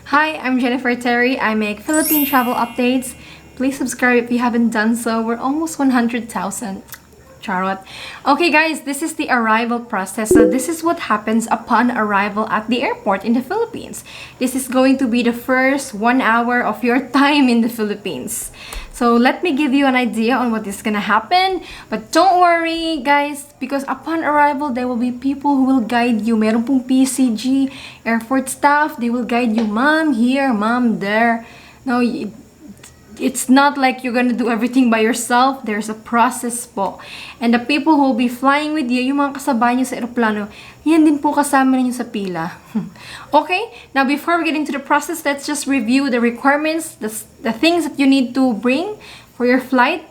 Hi, I'm Jennifer Terri. I make Philippine travel updates. Please subscribe if you haven't done so. We're almost 100,000. Charot. Okay guys, this is the arrival process. So this is what happens upon arrival at the airport in the Philippines. This is going to be the first 1 hour of your time in the Philippines. So let me give you an idea on what is gonna happen. But don't worry guys, because upon arrival, there will be people who will guide you. Meron pong PCG, airport staff, they will guide you. Ma'am here, ma'am there. No, it's not like you're gonna do everything by yourself. There's a process po. And the people who will be flying with you, yung mga kasabay nyo sa aeroplano, yan din po kasama ninyo sa pila. Okay? Now, before we get into the process, let's just review the requirements, the things that you need to bring for your flight.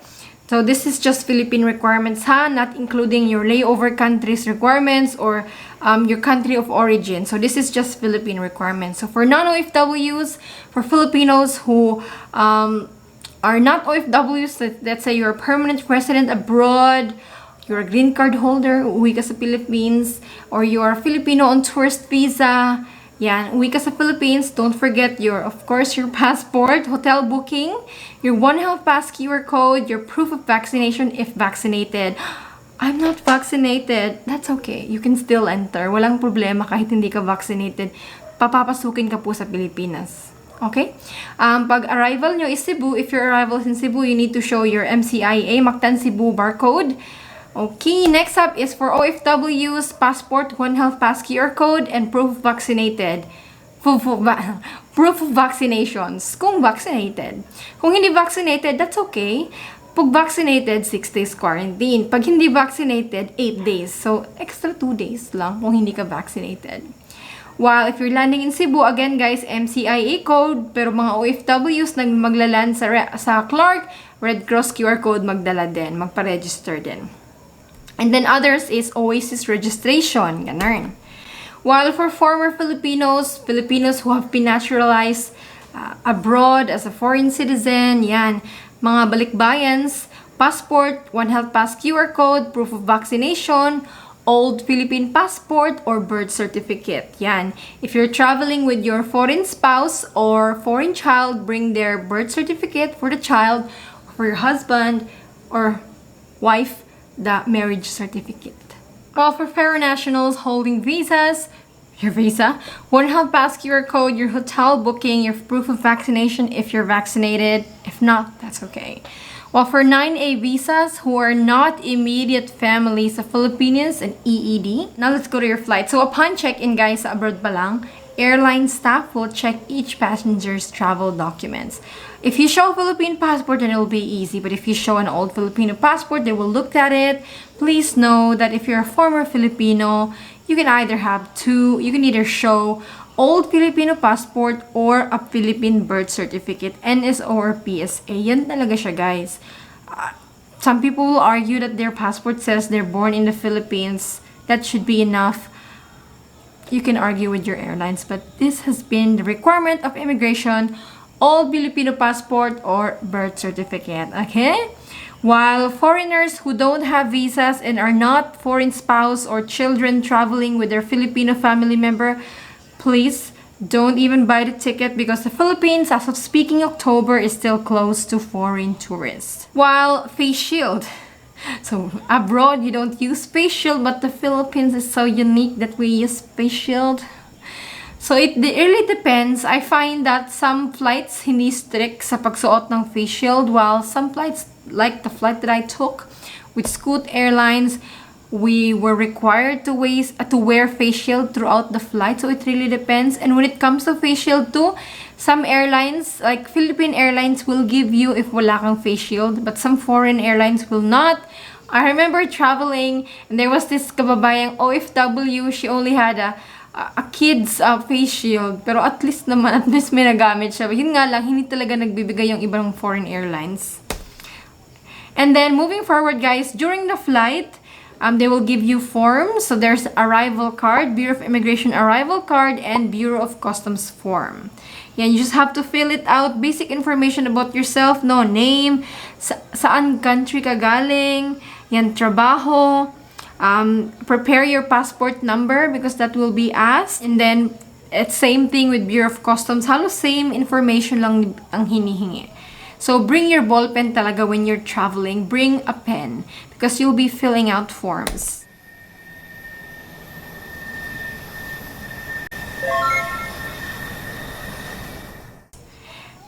So, this is just Philippine requirements, ha? Not including your layover country's requirements or your country of origin. So, this is just Philippine requirements. So, for non-OFWs, for Filipinos who are not OFWs, let's say you're a permanent resident abroad, you're a green card holder, uwi ka sa Philippines, or you're a Filipino on tourist visa, yan, uwi ka sa Philippines, don't forget of course, your passport, hotel booking, your 1 health pass QR code, your proof of vaccination if vaccinated. I'm not vaccinated. That's okay. You can still enter. Walang problema kahit hindi ka vaccinated. Papapasukin ka po sa Pilipinas. Okay? Pag arrival nyo is Cebu, if your arrival is in Cebu, you need to show your MCIA, Mactan Cebu barcode. Okay, next up is for OFWs, passport, 1 health pass QR code, and proof of vaccinated. Proof of vaccinations, kung vaccinated. Kung hindi vaccinated, that's okay. Pag vaccinated, 6 days quarantine. Pag hindi vaccinated, 8 days. So, extra 2 days lang kung hindi ka vaccinated. While if you're landing in Cebu, again guys, MCIA code, pero mga OFWs nang maglaland sa Clark, RedCross QR code magdala din, magpa-register din. And then others is Oasis registration, ganun. While for former Filipinos who have been naturalized abroad as a foreign citizen, yan, mga balikbayans, passport, 1 health pass QR code, proof of vaccination, old Philippine passport or birth certificate. Yan. If you're traveling with your foreign spouse or foreign child, bring their birth certificate for the child, for your husband or wife, the marriage certificate. While for foreign nationals holding visas, your visa, 1 health pass QR code, your hotel booking, your proof of vaccination if you're vaccinated. If not, that's okay. While for 9A visas who are not immediate families of Filipinos and EED. Now let's go to your flight. So upon check-in guys, sa abroad pa lang, airline staff will check each passenger's travel documents. If you show a Philippine passport, then it will be easy. But if you show an old Filipino passport, they will look at it. Please know that if you're a former Filipino, you can either show old Filipino passport or a Philippine birth certificate, NSO or PSA. Yan talaga siya, guys. Some people will argue that their passport says they're born in the Philippines. That should be enough. You can argue with your airlines, but this has been the requirement of immigration, old Filipino passport or birth certificate. Okay? While foreigners who don't have visas and are not foreign spouse or children traveling with their Filipino family member, please don't even buy the ticket because the Philippines, as of speaking October, is still closed to foreign tourists. While face shield. So abroad, you don't use face shield, but the Philippines is so unique that we use face shield. So it really depends. I find that some flights hindi strict sa pagsuot ng face shield, while some flights, like the flight that I took with Scoot Airlines, we were required to wear face shield throughout the flight. So it really depends. And when it comes to face shield too, some airlines, like Philippine Airlines, will give you if wala kang face shield, but some foreign airlines will not. I remember traveling, and there was this kababayang OFW. She only had a kid's face shield, pero at least may nagamit siya. Yun nga lang, hindi talaga nagbibigay yung ibang foreign airlines. And then moving forward guys, during the flight, they will give you forms. So there's arrival card, Bureau of Immigration arrival card, and Bureau of Customs form. Yan, you just have to fill it out. Basic information about yourself, no, name, saan country ka galing, yan, trabaho, prepare your passport number because that will be asked, and then It's same thing with Bureau of Customs. Halos same information lang ang hinihingi. So, bring your ball pen talaga when you're traveling. Bring a pen because you'll be filling out forms.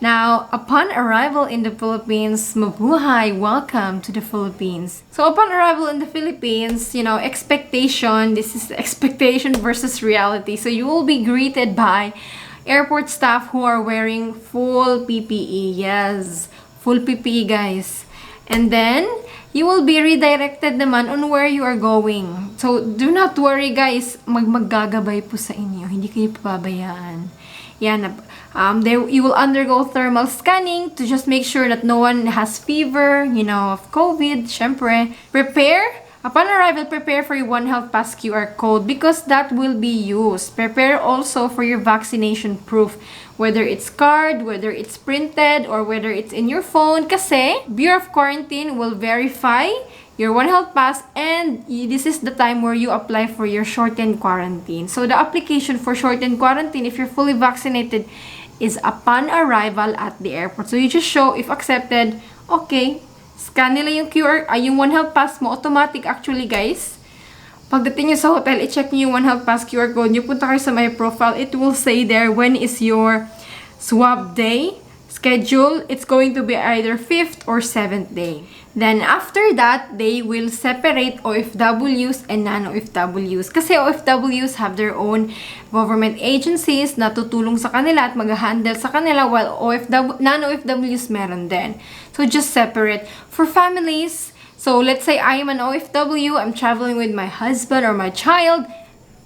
Now, upon arrival in the Philippines, mabuhay, welcome to the Philippines. So, upon arrival in the Philippines, expectation, this is expectation versus reality. So, you will be greeted by airport staff who are wearing full PPE. Yes, full PPE, guys. And then, you will be redirected naman on where you are going. So, do not worry, guys. Maggagabay po sa inyo. Hindi kayo pababayaan. Yan, you will undergo thermal scanning to just make sure that no one has fever, of COVID. Syempre, upon arrival, prepare for your One Health Pass QR code because that will be used. Prepare also for your vaccination proof, whether it's card, whether it's printed, or whether it's in your phone. Kasi, Bureau of Quarantine will verify your One Health Pass, and this is the time where you apply for your shortened quarantine. So, the application for shortened quarantine, if you're fully vaccinated, is upon arrival at the airport. So, you just show, if accepted, okay, scan nila yung yung One Health Pass mo, automatic actually, guys. Pagdating nyo sa hotel, i-check nyo yung One Health Pass QR code, nyo punta kayo sa my profile, it will say there when is your swab day schedule. It's going to be either 5th or 7th day. Then, after that, they will separate OFWs and non-OFWs. Kasi OFWs have their own government agencies na tutulong sa kanila at mag-handle sa kanila, while non-OFWs meron din. So, just separate. For families, so let's say I am an OFW, I'm traveling with my husband or my child,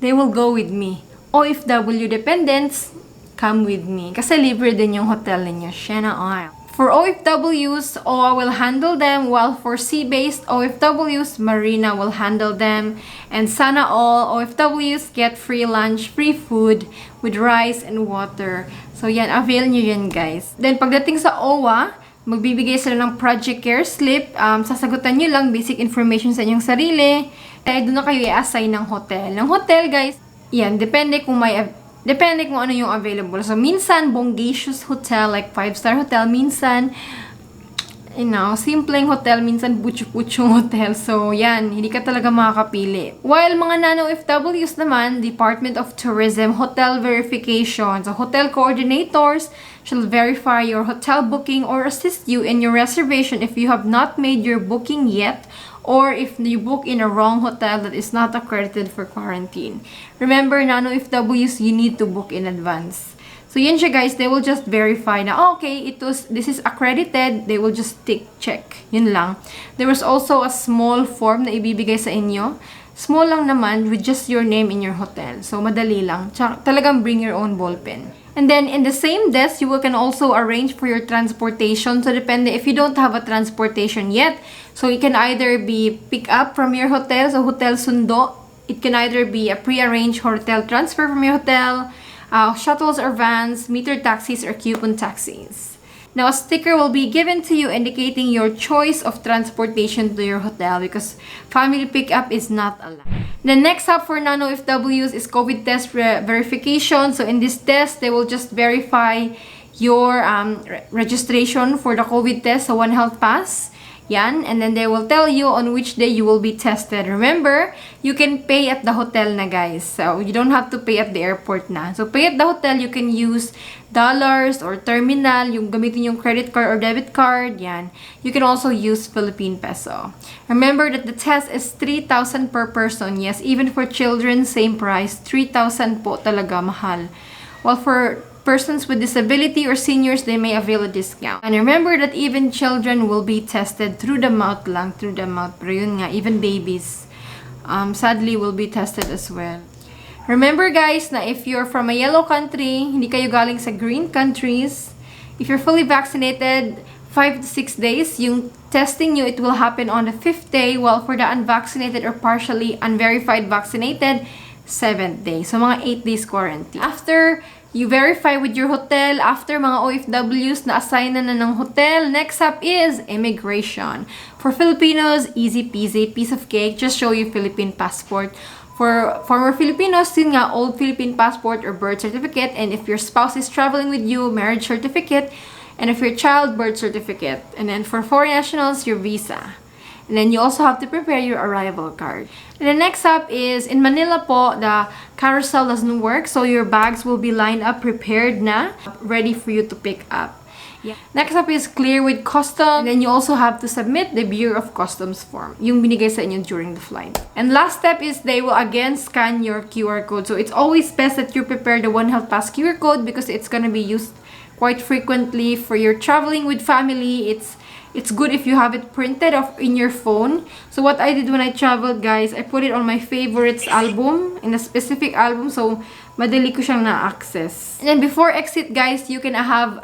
they will go with me. OFW dependents, come with me. Kasi libre din yung hotel ninyo. Siena Oil. For OFWs, OWA will handle them, while for sea-based OFWs, Marina will handle them. And sana all OFWs get free lunch, free food with rice and water. So yan, avail nyo yan, guys. Then pagdating sa OWA, magbibigay sila ng project care slip. Sasagutan nyo lang basic information sa inyong sarili. Doon na kayo i-assign ng hotel. Ng hotel, guys, yan, depende kung ano yung available. So, minsan, bongacious hotel, like 5-star hotel. Minsan, simpleng hotel. Minsan, butyo-putyong hotel. So, yan, hindi ka talaga makakapili. While mga non-OFWs naman, Department of Tourism, hotel verification. So, hotel coordinators shall verify your hotel booking or assist you in your reservation if you have not made your booking yet, or if you book in a wrong hotel that is not accredited for quarantine. Remember, non-OFWs, you need to book in advance. So, yan siya, guys. They will just verify na, okay, this is accredited. They will just check. Yun lang. There was also a small form na ibibigay sa inyo. Small lang naman with just your name in your hotel. So, madali lang. Talagang bring your own ballpen. And then, in the same desk, you can also arrange for your transportation. So, depende if you don't have a transportation yet. So, it can either be pick up from your hotel, so hotel sundo. It can either be a pre-arranged hotel transfer from your hotel, shuttles or vans, meter taxis, or coupon taxis. Now, a sticker will be given to you indicating your choice of transportation to your hotel because family pickup is not allowed. The next step for non-OFWs is COVID test verification. So, in this test, they will just verify your registration for the COVID test, so One Health Pass. Yan, and then they will tell you on which day you will be tested. Remember, you can pay at the hotel na, guys. So, you don't have to pay at the airport na. So, pay at the hotel, you can use dollars or terminal, yung gamitin yung credit card or debit card, yan. You can also use Philippine peso. Remember that the test is 3,000 per person. Yes, even for children, same price. 3,000 po talaga, mahal. While for persons with disability or seniors, they may avail a discount. And remember that even children will be tested through the mouth lang, through the mouth. Pero yun nga, even babies, sadly, will be tested as well. Remember, guys, na if you're from a yellow country, hindi kayo galing sa green countries, if you're fully vaccinated, 5 to 6 days, yung testing nyo, it will happen on the 5th day, while for the unvaccinated or partially unverified vaccinated, 7th day. So, mga 8 days quarantine. After you verify with your hotel, after mga OFWs na assign na ng hotel, next up is immigration. For Filipinos, easy peasy, piece of cake, just show your Philippine passport. For former Filipinos, yun nga, old Philippine passport or birth certificate. And if your spouse is traveling with you, marriage certificate. And if your child, birth certificate. And then for foreign nationals, your visa. And then you also have to prepare your arrival card. And the next up is, in Manila po, the carousel doesn't work. So your bags will be lined up, prepared na, ready for you to pick up. Yeah. Next up is clear with customs. And then you also have to submit the Bureau of Customs form, yung binigay sa inyo during the flight. And last step is they will again scan your QR code. So it's always best that you prepare the One Health Pass QR code because it's gonna be used quite frequently for your traveling with family. It's good if you have it printed off in your phone. So what I did when I traveled, guys, I put it on my favorites album, in a specific album, so madali ko siyang na-access. And then before exit, guys, you can have,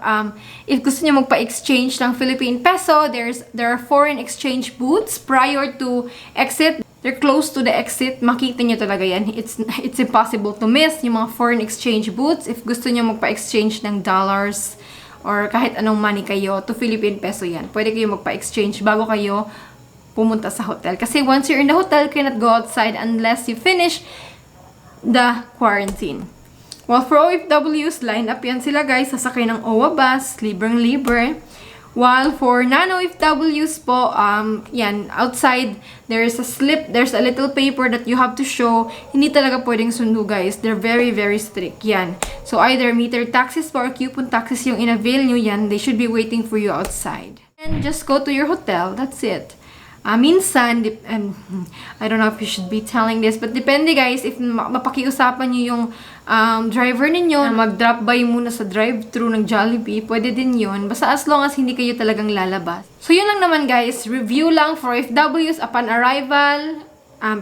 if gusto niyo magpa-exchange ng Philippine peso, there are foreign exchange booths prior to exit. They're close to the exit. Makita niyo talaga yan. It's impossible to miss yung mga foreign exchange booths. If gusto niyo magpa-exchange ng dollars, or kahit anong money kayo, to Philippine peso yan. Pwede kayo magpa-exchange bago kayo pumunta sa hotel. Kasi once you're in the hotel, you cannot go outside unless you finish the quarantine. Well, for OFWs, line up yan sila, guys. Sasakay ng OWA bus, libreng-libre. While for Non-OFWs po, yan, outside, there's a slip, there's a little paper that you have to show. Hindi talaga pwedeng sundo, guys. They're very, very strict. Yan. So, either meter taxis or coupon taxis yung in-avail nyo yan. They should be waiting for you outside. And just go to your hotel. That's it. Minsan, and I don't know if you should be telling this, but depende, guys, if mapakiusapan nyo yung driver ninyo na mag-drop by muna sa drive-thru ng Jollibee, pwede din yun. Basta as long as hindi kayo talagang lalabas. So, yun lang naman, guys. Review lang for OFWs upon arrival.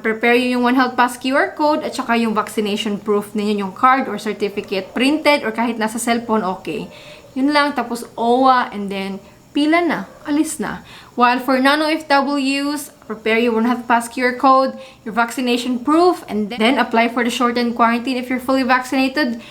Prepare yung One Health Pass QR code at saka yung vaccination proof ninyo, yung card or certificate printed or kahit nasa cellphone, okay. Yun lang. Tapos OWA and then pila na, alis na. While for non-OFWs, prepare your One Health Pass QR code, your vaccination proof, and then apply for the shortened quarantine if you're fully vaccinated.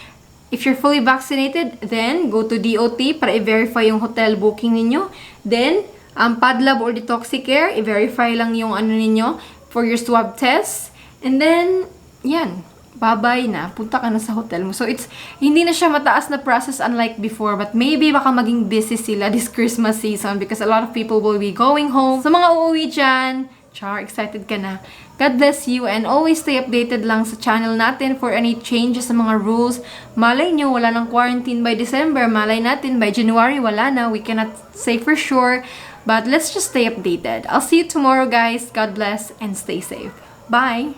If you're fully vaccinated, then go to DOT para i-verify yung hotel booking ninyo. Then, PADLAB or Detoxicare, i-verify lang yung ano ninyo for your swab test. And then, yan. Bye-bye na. Punta ka na sa hotel mo. So, hindi na siya mataas na process unlike before. But maybe baka maging busy sila this Christmas season because a lot of people will be going home. So, mga uuwi dyan, char, excited ka na. God bless you and always stay updated lang sa channel natin for any changes sa mga rules. Malay nyo, wala ng quarantine by December. Malay natin, by January, wala na. We cannot say for sure. But let's just stay updated. I'll see you tomorrow, guys. God bless and stay safe. Bye!